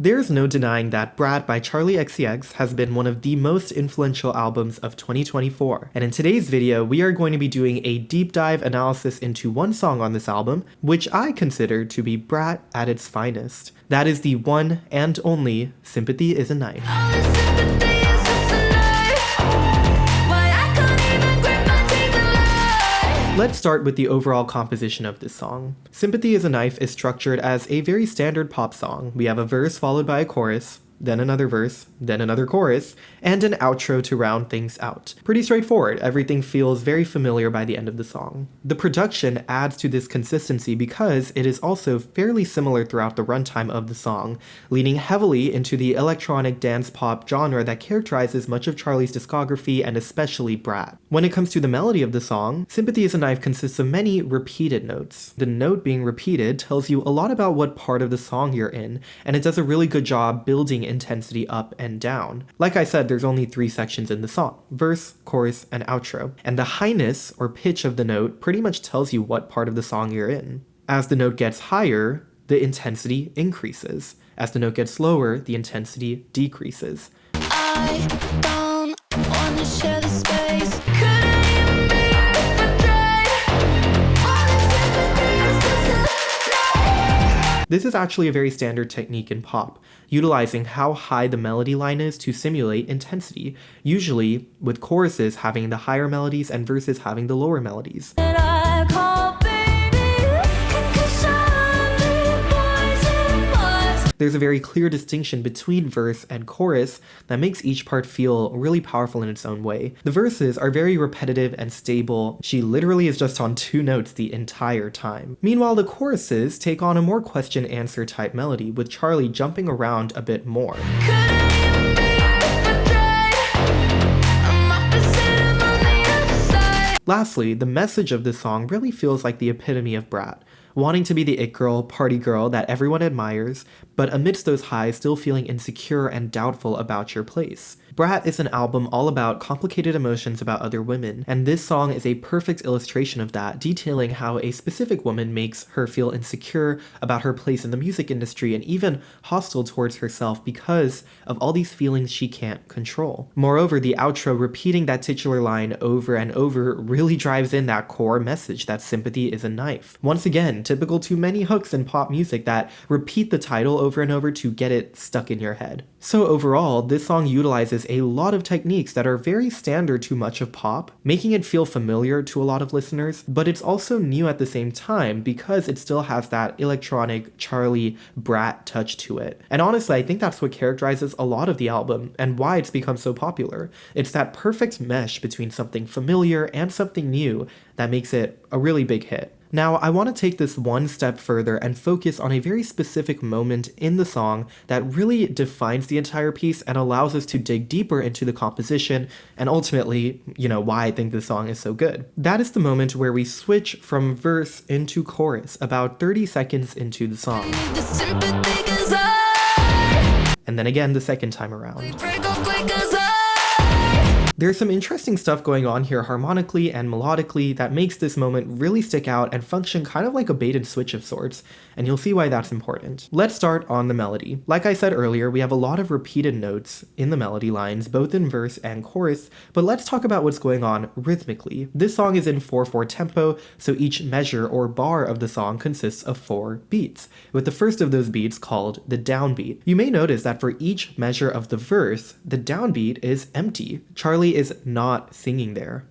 There's no denying that Brat by Charli XCX has been one of the most influential albums of 2024, and in today's video we are going to be doing a deep dive analysis into one song on this album, which I consider to be Brat at its finest. That is the one and only Sympathy is a Knife. Let's start with the overall composition of this song. Sympathy is a Knife is structured as a very standard pop song. We have a verse followed by a chorus, then another verse, then another chorus, and an outro to round things out. Pretty straightforward, everything feels very familiar by the end of the song. The production adds to this consistency because it is also fairly similar throughout the runtime of the song, leaning heavily into the electronic dance pop genre that characterizes much of Charli's discography and especially Brat. When it comes to the melody of the song, Sympathy is a Knife consists of many repeated notes. The note being repeated tells you a lot about what part of the song you're in, and it does a really good job building intensity up and down. Like I said, there's only 3 sections in the song: verse, chorus, and outro. And the highness or pitch of the note pretty much tells you what part of the song you're in. As the note gets higher, the intensity increases. As the note gets lower, the intensity decreases. I don't wanna share the space. This is actually a very standard technique in pop, utilizing how high the melody line is to simulate intensity, usually with choruses having the higher melodies and verses having the lower melodies. There's a very clear distinction between verse and chorus that makes each part feel really powerful in its own way. The verses are very repetitive and stable. She literally is just on 2 notes the entire time. Meanwhile, the choruses take on a more question-answer type melody, with Charli jumping around a bit more. Lastly, the message of this song really feels like the epitome of Brat, wanting to be the it girl, party girl that everyone admires, but amidst those highs still feeling insecure and doubtful about your place. Brat is an album all about complicated emotions about other women, and this song is a perfect illustration of that, detailing how a specific woman makes her feel insecure about her place in the music industry and even hostile towards herself because of all these feelings she can't control. Moreover, the outro repeating that titular line over and over really drives in that core message that sympathy is a knife. Once again, typical to many hooks in pop music that repeat the title over and over to get it stuck in your head. So overall, this song utilizes a lot of techniques that are very standard to much of pop, making it feel familiar to a lot of listeners, but it's also new at the same time because it still has that electronic Charli Brat touch to it. And honestly, I think that's what characterizes a lot of the album and why it's become so popular. It's that perfect mesh between something familiar and something new that makes it a really big hit. Now, I want to take this one step further and focus on a very specific moment in the song that really defines the entire piece and allows us to dig deeper into the composition and ultimately, why I think this song is so good. That is the moment where we switch from verse into chorus about 30 seconds into the song. And then again the second time around. There's some interesting stuff going on here harmonically and melodically that makes this moment really stick out and function kind of like a bait and switch of sorts, and you'll see why that's important. Let's start on the melody. Like I said earlier, we have a lot of repeated notes in the melody lines, both in verse and chorus, but let's talk about what's going on rhythmically. This song is in 4/4 tempo, so each measure or bar of the song consists of 4 beats, with the first of those beats called the downbeat. You may notice that for each measure of the verse, the downbeat is empty. Charli is not singing there.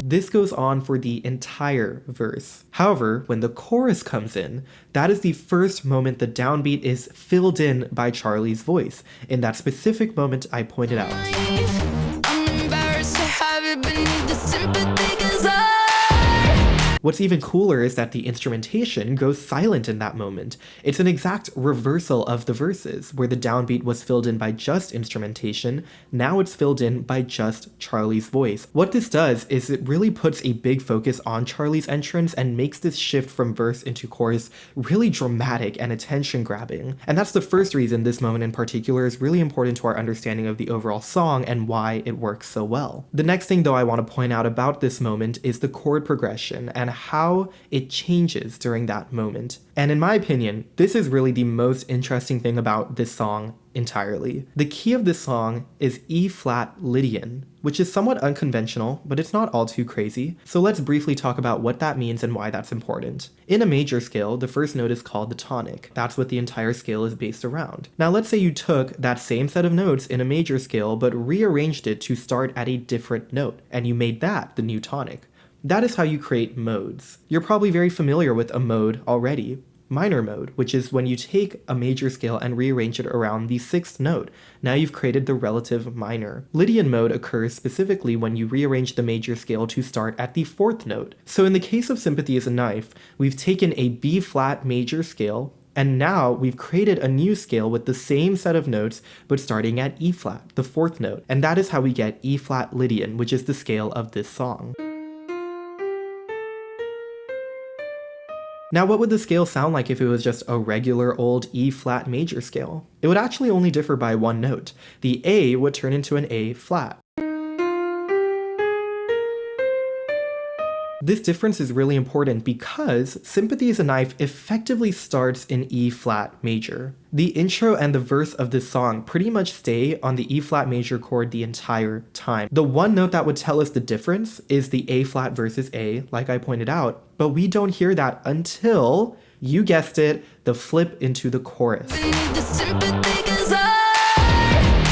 This goes on for the entire verse. However, when the chorus comes in, that is the first moment the downbeat is filled in by Charli's voice, in that specific moment I pointed out. What's even cooler is that the instrumentation goes silent in that moment. It's an exact reversal of the verses, where the downbeat was filled in by just instrumentation, now it's filled in by just Charli's voice. What this does is it really puts a big focus on Charli's entrance and makes this shift from verse into chorus really dramatic and attention-grabbing. And that's the first reason this moment in particular is really important to our understanding of the overall song and why it works so well. The next thing though I want to point out about this moment is the chord progression and how it changes during that moment. And in my opinion, this is really the most interesting thing about this song entirely. The key of this song is E flat Lydian, which is somewhat unconventional, but it's not all too crazy. So let's briefly talk about what that means and why that's important. In a major scale, the first note is called the tonic. That's what the entire scale is based around. Now let's say you took that same set of notes in a major scale, but rearranged it to start at a different note, and you made that the new tonic. That is how you create modes. You're probably very familiar with a mode already. Minor mode, which is when you take a major scale and rearrange it around the sixth note. Now you've created the relative minor. Lydian mode occurs specifically when you rearrange the major scale to start at the fourth note. So in the case of Sympathy is a Knife, we've taken a B flat major scale, and now we've created a new scale with the same set of notes, but starting at E flat, the fourth note. And that is how we get E flat Lydian, which is the scale of this song. Now, what would the scale sound like if it was just a regular old E flat major scale? It would actually only differ by one note. The A would turn into an A flat. This difference is really important because Sympathy is a Knife effectively starts in E flat major. The intro and the verse of this song pretty much stay on the E flat major chord the entire time. The one note that would tell us the difference is the A flat versus A, like I pointed out, but we don't hear that until, you guessed it, the flip into the chorus.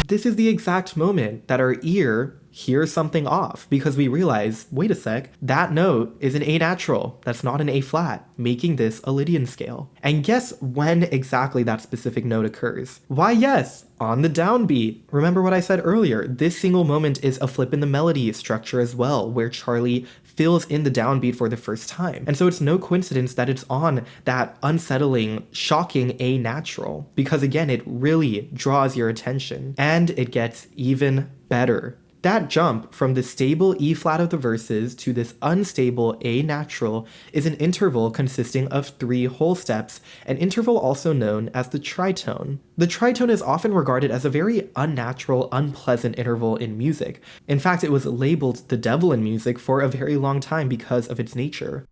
This is the exact moment that our ear hears something off because we realize, wait a sec, that note is an A natural, that's not an A flat, making this a Lydian scale. And guess when exactly that specific note occurs? Why yes, on the downbeat. Remember what I said earlier, this single moment is a flip in the melody structure as well, where Charli fills in the downbeat for the first time. And so it's no coincidence that it's on that unsettling, shocking A natural, because again, it really draws your attention, and it gets even better. That jump from the stable E flat of the verses to this unstable A natural is an interval consisting of 3 whole steps, an interval also known as the tritone. The tritone is often regarded as a very unnatural, unpleasant interval in music. In fact, it was labeled the devil in music for a very long time because of its nature.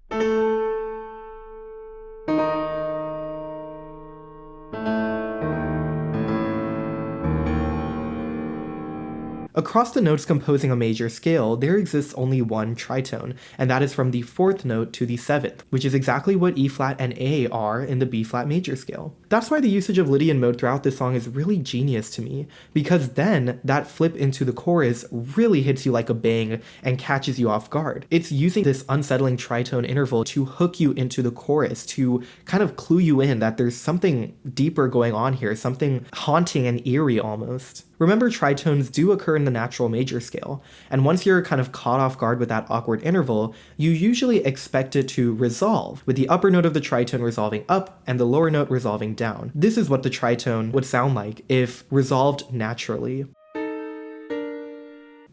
Across the notes composing a major scale, there exists only one tritone, and that is from the 4th note to the 7th, which is exactly what E flat and A are in the B flat major scale. That's why the usage of Lydian mode throughout this song is really genius to me, because then that flip into the chorus really hits you like a bang and catches you off guard. It's using this unsettling tritone interval to hook you into the chorus, to kind of clue you in that there's something deeper going on here, something haunting and eerie almost. Remember, tritones do occur in the natural major scale, and once you're kind of caught off guard with that awkward interval, you usually expect it to resolve, with the upper note of the tritone resolving up and the lower note resolving down. This is what the tritone would sound like if resolved naturally.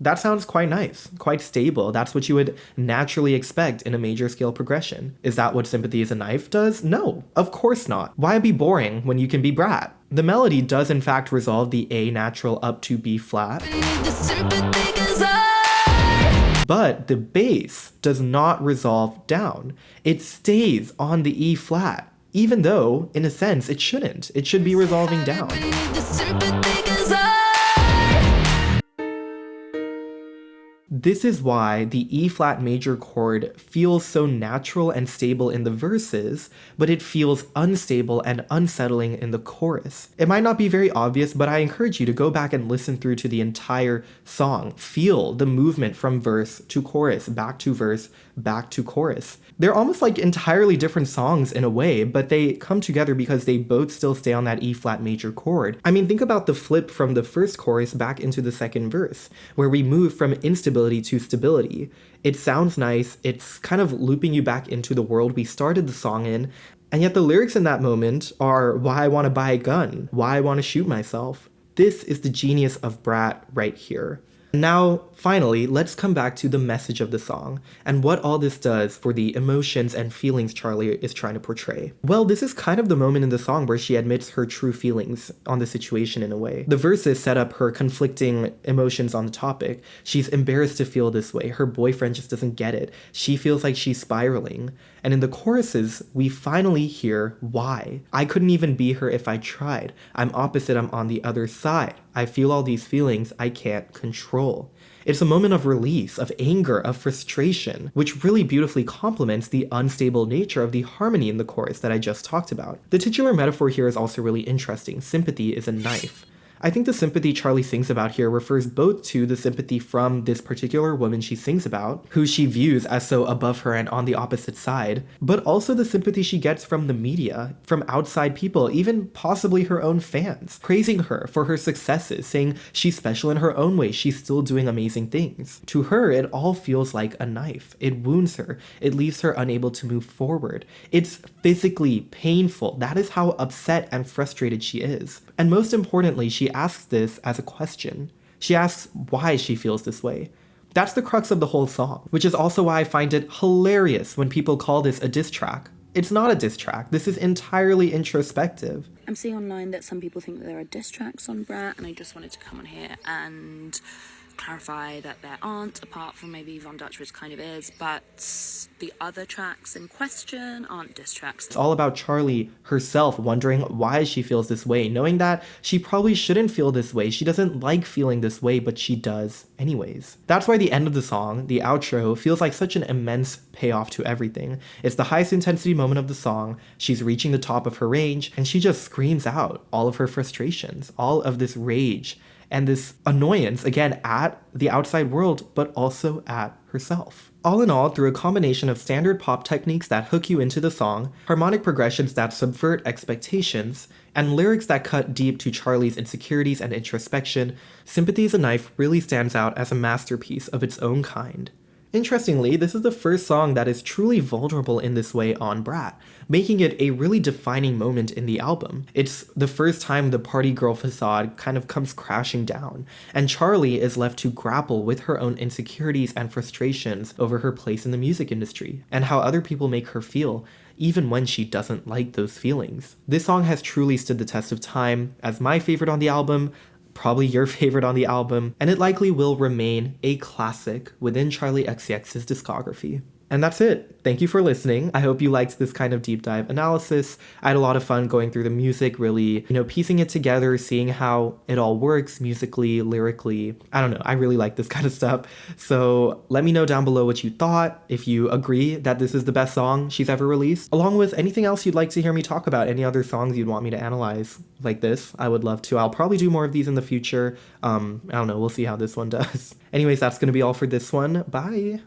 That sounds quite nice, quite stable. That's what you would naturally expect in a major scale progression. Is that what Sympathy is a Knife does? No, of course not. Why be boring when you can be Brat? The melody does in fact resolve the A natural up to B flat, but the bass does not resolve down. It stays on the E flat, even though, in a sense, it shouldn't. It should be resolving down. This is why the E flat major chord feels so natural and stable in the verses, but it feels unstable and unsettling in the chorus. It might not be very obvious, but I encourage you to go back and listen through to the entire song. Feel the movement from verse to chorus, back to verse, back to chorus. They're almost like entirely different songs in a way, but they come together because they both still stay on that E flat major chord. I mean, think about the flip from the first chorus back into the second verse, where we move from instability to stability. It sounds nice, it's kind of looping you back into the world we started the song in, and yet the lyrics in that moment are why I want to buy a gun, why I want to shoot myself. This is the genius of Brat right here. Now, finally, let's come back to the message of the song and what all this does for the emotions and feelings Charli is trying to portray. Well, this is kind of the moment in the song where she admits her true feelings on the situation in a way. The verses set up her conflicting emotions on the topic. She's embarrassed to feel this way. Her boyfriend just doesn't get it. She feels like she's spiraling. And in the choruses, we finally hear why. I couldn't even be her if I tried. I'm opposite, I'm on the other side. I feel all these feelings I can't control. It's a moment of release, of anger, of frustration, which really beautifully complements the unstable nature of the harmony in the chorus that I just talked about. The titular metaphor here is also really interesting. Sympathy is a knife. I think the sympathy Charli sings about here refers both to the sympathy from this particular woman she sings about, who she views as so above her and on the opposite side, but also the sympathy she gets from the media, from outside people, even possibly her own fans, praising her for her successes, saying she's special in her own way, she's still doing amazing things. To her, it all feels like a knife. It wounds her. It leaves her unable to move forward. It's physically painful. That is how upset and frustrated she is. And most importantly, she asks this as a question. She asks why she feels this way. That's the crux of the whole song, which is also why I find it hilarious when people call this a diss track. It's not a diss track. This is entirely introspective. I'm seeing online that some people think that there are diss tracks on Brat, and I just wanted to come on here and clarify that there aren't, apart from maybe Von Dutch, which kind of is, but the other tracks in question aren't diss tracks. It's all about Charli herself wondering why she feels this way, knowing that she probably shouldn't feel this way. She doesn't like feeling this way, but she does anyways. That's why the end of the song, the outro, feels like such an immense payoff to everything. It's the highest intensity moment of the song. She's reaching the top of her range, and she just screams out all of her frustrations, all of this rage, and this annoyance, again, at the outside world, but also at herself. All in all, through a combination of standard pop techniques that hook you into the song, harmonic progressions that subvert expectations, and lyrics that cut deep to Charli's insecurities and introspection, Sympathy is a Knife really stands out as a masterpiece of its own kind. Interestingly, this is the first song that is truly vulnerable in this way on Brat, making it a really defining moment in the album. It's the first time the party girl facade kind of comes crashing down, and Charli is left to grapple with her own insecurities and frustrations over her place in the music industry, and how other people make her feel, even when she doesn't like those feelings. This song has truly stood the test of time as my favorite on the album, probably your favorite on the album, and it likely will remain a classic within Charli XCX's discography. And that's it. Thank you for listening. I hope you liked this kind of deep dive analysis. I had a lot of fun going through the music, really, piecing it together, seeing how it all works musically, lyrically. I don't know. I really like this kind of stuff. So let me know down below what you thought, if you agree that this is the best song she's ever released, along with anything else you'd like to hear me talk about, any other songs you'd want me to analyze like this. I would love to. I'll probably do more of these in the future. I don't know. We'll see how this one does. Anyways, that's going to be all for this one. Bye.